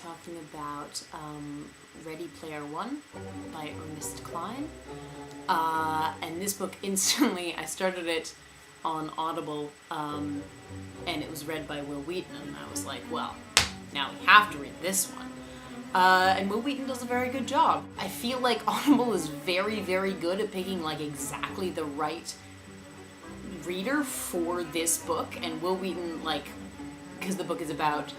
talking about Ready Player One by Ernest Cline. And this book instantly, I started it on Audible, and it was read by Wheaton, and I was like, well, now we have to read this one. And Wheaton does a very good job. I feel like Audible is very, very good at picking like exactly the right reader for this book, and Wheaton, like, because the book is about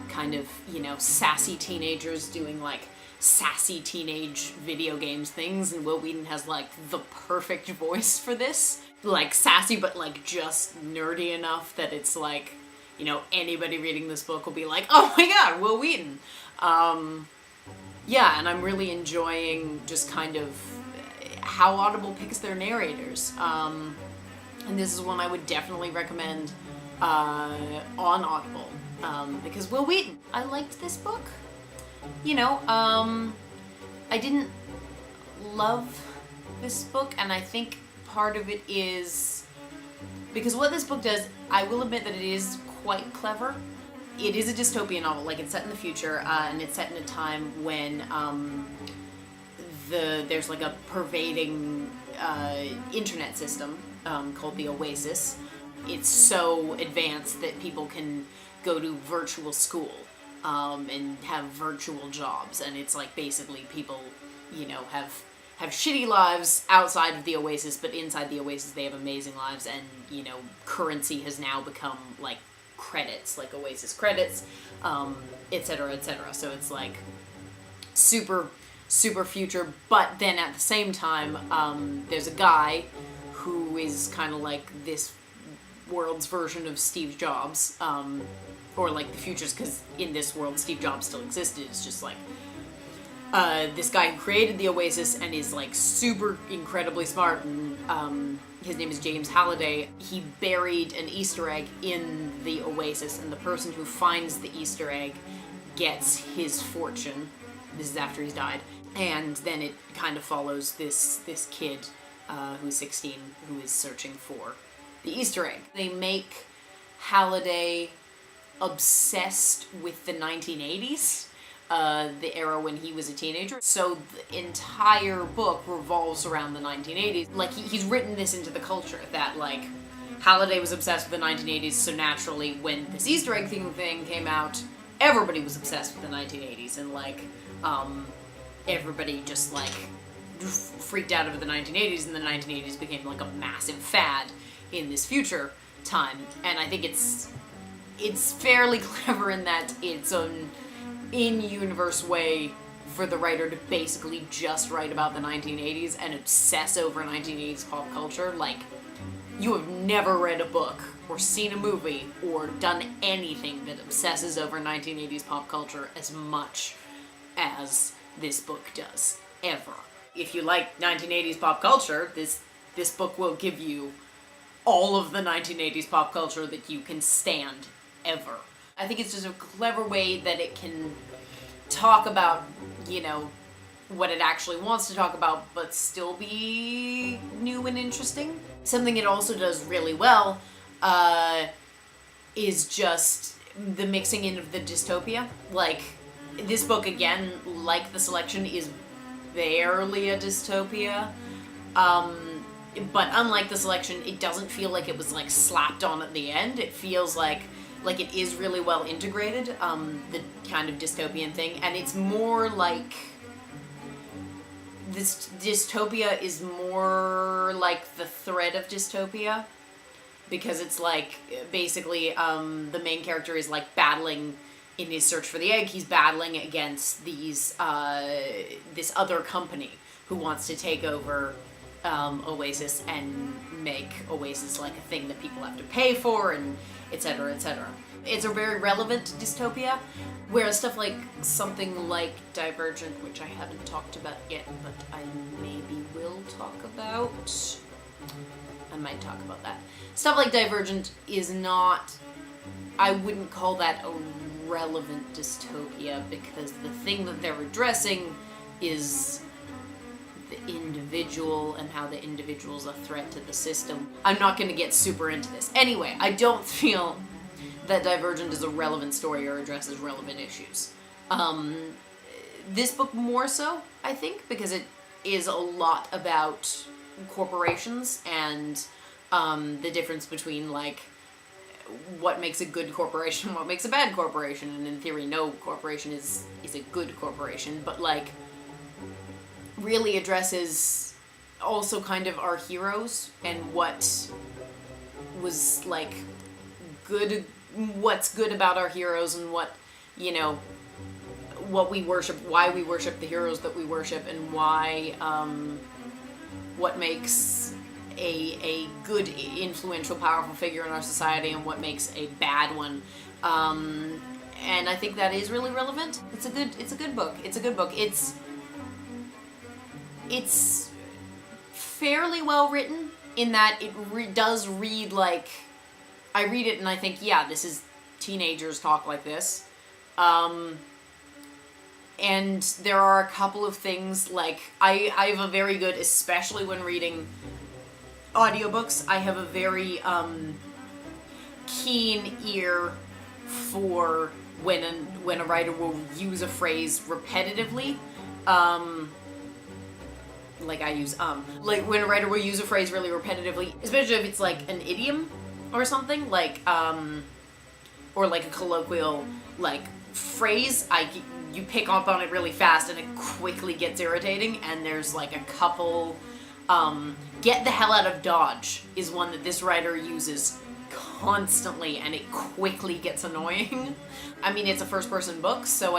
kind of, you know, sassy teenagers doing like sassy teenage video games things, and Wheaton has like the perfect voice for this. Like sassy, but like just nerdy enough that it's like, you know, anybody reading this book will be like, oh my god, Wheaton. Yeah, and I'm really enjoying just kind of how Audible picks their narrators. And this is one I would definitely recommend on Audible. Because Wheaton, I liked this book. You know, I didn't love this book, and I think part of it is because what this book does, I will admit that it is quite clever. It is a dystopian novel, like it's set in the future, and it's set in a time when there's like a pervading internet system called the Oasis. It's so advanced that people can go to virtual school and have virtual jobs, and it's like basically people, you know, have shitty lives outside of the Oasis, but inside the Oasis they have amazing lives, and, you know, currency has now become like credits, like Oasis credits, etc., etc. So it's like super future, but then at the same time, there's a guy who is kind of like this world's version of Steve Jobs, or like the future's, because in this world Steve Jobs still existed. It's just like this guy who created the Oasis and is like super incredibly smart, and his name is James Halliday. He buried an Easter egg in the Oasis, and the person who finds the Easter egg gets his fortune. This is after he's died. And then it kind of follows this kid who's 16 who is searching for the Easter egg. They make Halliday obsessed with the 1980s, the era when he was a teenager. So the entire book revolves around the 1980s. Like, he's written this into the culture, that, like, Halliday was obsessed with the 1980s, so naturally, when this Easter egg thing came out, everybody was obsessed with the 1980s, and, like, everybody just, like, freaked out over the 1980s, and the 1980s became, like, a massive fad in this future time. And I think it's fairly clever in that it's an in-universe way for the writer to basically just write about the 1980s and obsess over 1980s pop culture. Like, you have never read a book or seen a movie or done anything that obsesses over 1980s pop culture as much as this book does, ever. If you like 1980s pop culture, this book will give you all of the 1980s pop culture that you can stand, ever. I think it's just a clever way that it can talk about, you know, what it actually wants to talk about, but still be new and interesting. Something it also does really well is just the mixing in of the dystopia. Like, this book, again, like The Selection, is barely a dystopia. But unlike The Selection, it doesn't feel like it was, like, slapped on at the end. It feels like it is really well integrated, the kind of dystopian thing, and it's more like this dystopia is more like the thread of dystopia, because it's like, basically, the main character is like battling in his search for the egg. He's battling against this other company who wants to take over Oasis and make Oasis like a thing that people have to pay for, and etc., etc. It's a very relevant dystopia, whereas stuff like something like Divergent, which I haven't talked about yet, but I maybe will talk about. I might talk about that. Stuff like Divergent is not, I wouldn't call that a relevant dystopia, because the thing that they're addressing is the individual and how the individual's a threat to the system. I'm not going to get super into this. Anyway, I don't feel that Divergent is a relevant story or addresses relevant issues. This book more so, I think, because it is a lot about corporations and the difference between, like, what makes a good corporation, what makes a bad corporation, and in theory no corporation is a good corporation, but, like, really addresses also kind of our heroes and what was, like, good, what's good about our heroes and what, you know, what we worship, why we worship the heroes that we worship, and why, what makes a good, influential, powerful figure in our society and what makes a bad one. And I think that is really relevant. It's a good book. It's a good book. It's fairly well written in that it does read like, I read it and I think, yeah, this is teenagers talk like this. And there are a couple of things, like, I have a very good, especially when reading audiobooks, I have a very keen ear for when a writer will use a phrase repetitively. Like I use like when a writer will use a phrase really repetitively, especially if it's like an idiom or something, like or like a colloquial like phrase, you pick up on it really fast and it quickly gets irritating. And there's like a couple, get the hell out of Dodge is one that this writer uses constantly and it quickly gets annoying. I mean, it's a first person book, so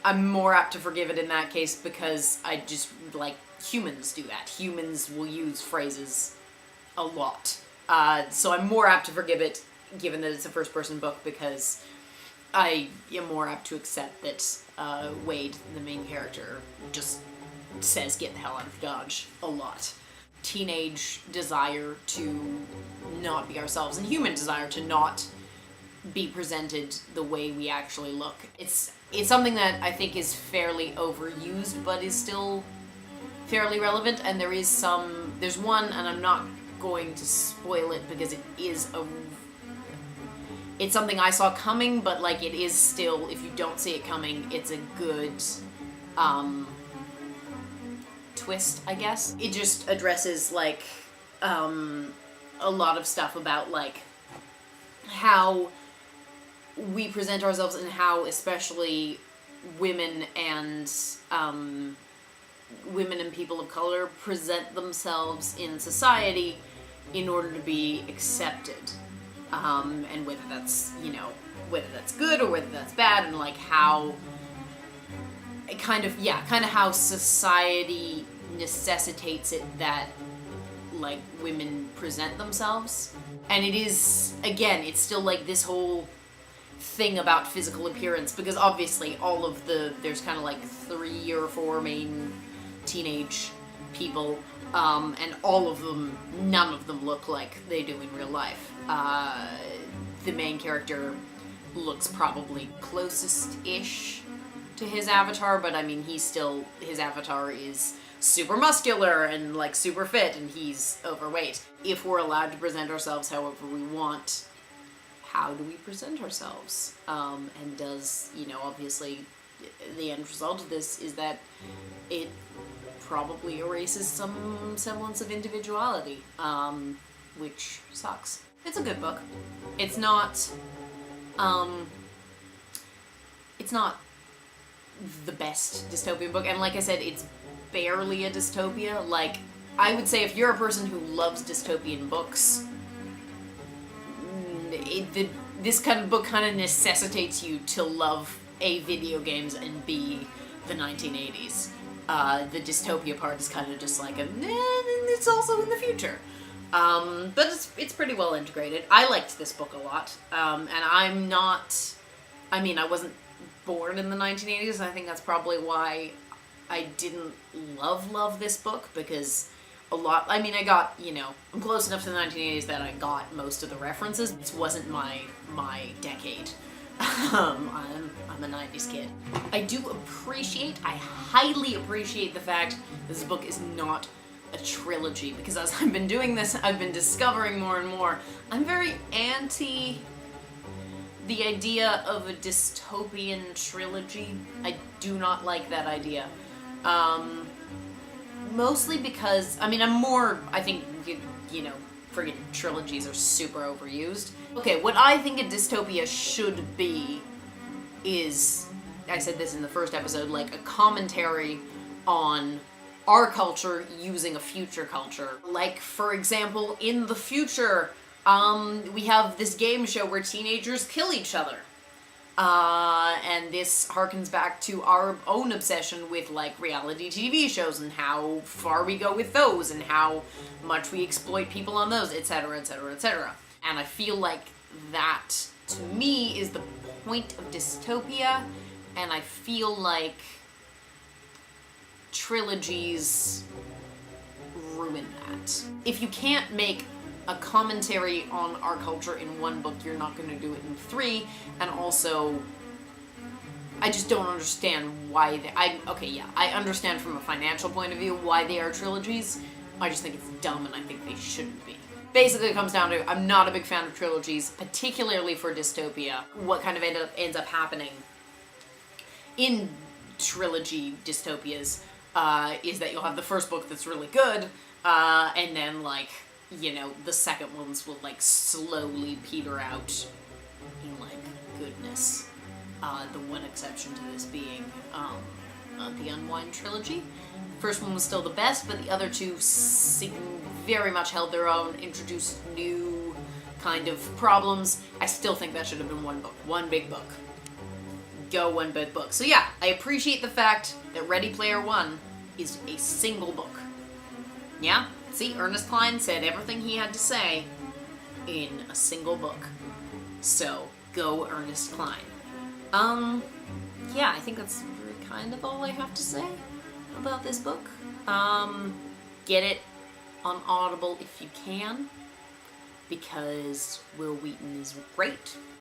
I'm more apt to forgive it in that case because I just, like, humans do that. Humans will use phrases a lot. So I'm more apt to forgive it given that it's a first person book because I am more apt to accept that Wade, the main character, just says get the hell out of Dodge a lot. Teenage desire to not be ourselves and human desire to not be presented the way we actually look. It's something that I think is fairly overused but is still fairly relevant, and there's one, and I'm not going to spoil it because it's something I saw coming, but like it is still, if you don't see it coming, it's a good twist, I guess. It just addresses like a lot of stuff about like how we present ourselves and how especially women and people of color present themselves in society in order to be accepted. And whether that's, whether that's good or whether that's bad, and like how kind of how society necessitates it that like women present themselves. And it is, again, it's still like this whole thing about physical appearance, because obviously there's kind of like 3 or 4 main teenage people, and none of them look like they do in real life. The main character looks probably closest-ish to his avatar, but I mean, his avatar is super muscular and like super fit, and he's overweight. If we're allowed to present ourselves however we want, how do we present ourselves? And does, obviously the end result of this is that it probably erases some semblance of individuality, which sucks. It's a good book. It's not the best dystopian book, and like I said, it's barely a dystopia. Like, I would say if you're a person who loves dystopian books, this kind of book kind of necessitates you to love A, video games, and B, the 1980s. The dystopia part is kind of just like it's also in the future. But it's pretty well integrated. I liked this book a lot. And I wasn't born in the 1980s. I think that's probably why I didn't love this book, because I got, I'm close enough to the 1980s that I got most of the references. This wasn't my decade. I'm a 90s kid. I highly appreciate the fact this book is not a trilogy, because as I've been doing this, I've been discovering more and more, I'm very anti the idea of a dystopian trilogy. I do not like that idea. Mostly because, I think, friggin' trilogies are super overused. Okay, what I think a dystopia should be is, I said this in the first episode, like a commentary on our culture using a future culture. Like, for example, in the future, we have this game show where teenagers kill each other. And this harkens back to our own obsession with, like, reality TV shows and how far we go with those and how much we exploit people on those, etc., etc., etc. And I feel like that, to me, is the point of dystopia, and I feel like trilogies ruin that. If you can't make a commentary on our culture in one book, you're not going to do it in 3, and also, I just don't understand why I understand from a financial point of view why they are trilogies. I just think it's dumb, and I think they shouldn't be. Basically, it comes down to, I'm not a big fan of trilogies, particularly for dystopia. What kind of ends up happening in trilogy dystopias is that you'll have the first book that's really good, and then, like, the second ones will, like, slowly peter out in, like, goodness. The one exception to this being the Unwind trilogy. First one was still the best, but the other two very much held their own, introduced new kind of problems. I still think that should have been one book. One big book. Go one big book. So yeah, I appreciate the fact that Ready Player One is a single book. Yeah? See, Ernest Cline said everything he had to say in a single book. So, go Ernest Cline. Yeah, I think that's kind of all I have to say about this book. Get it on Audible if you can, because Will Wheaton is great.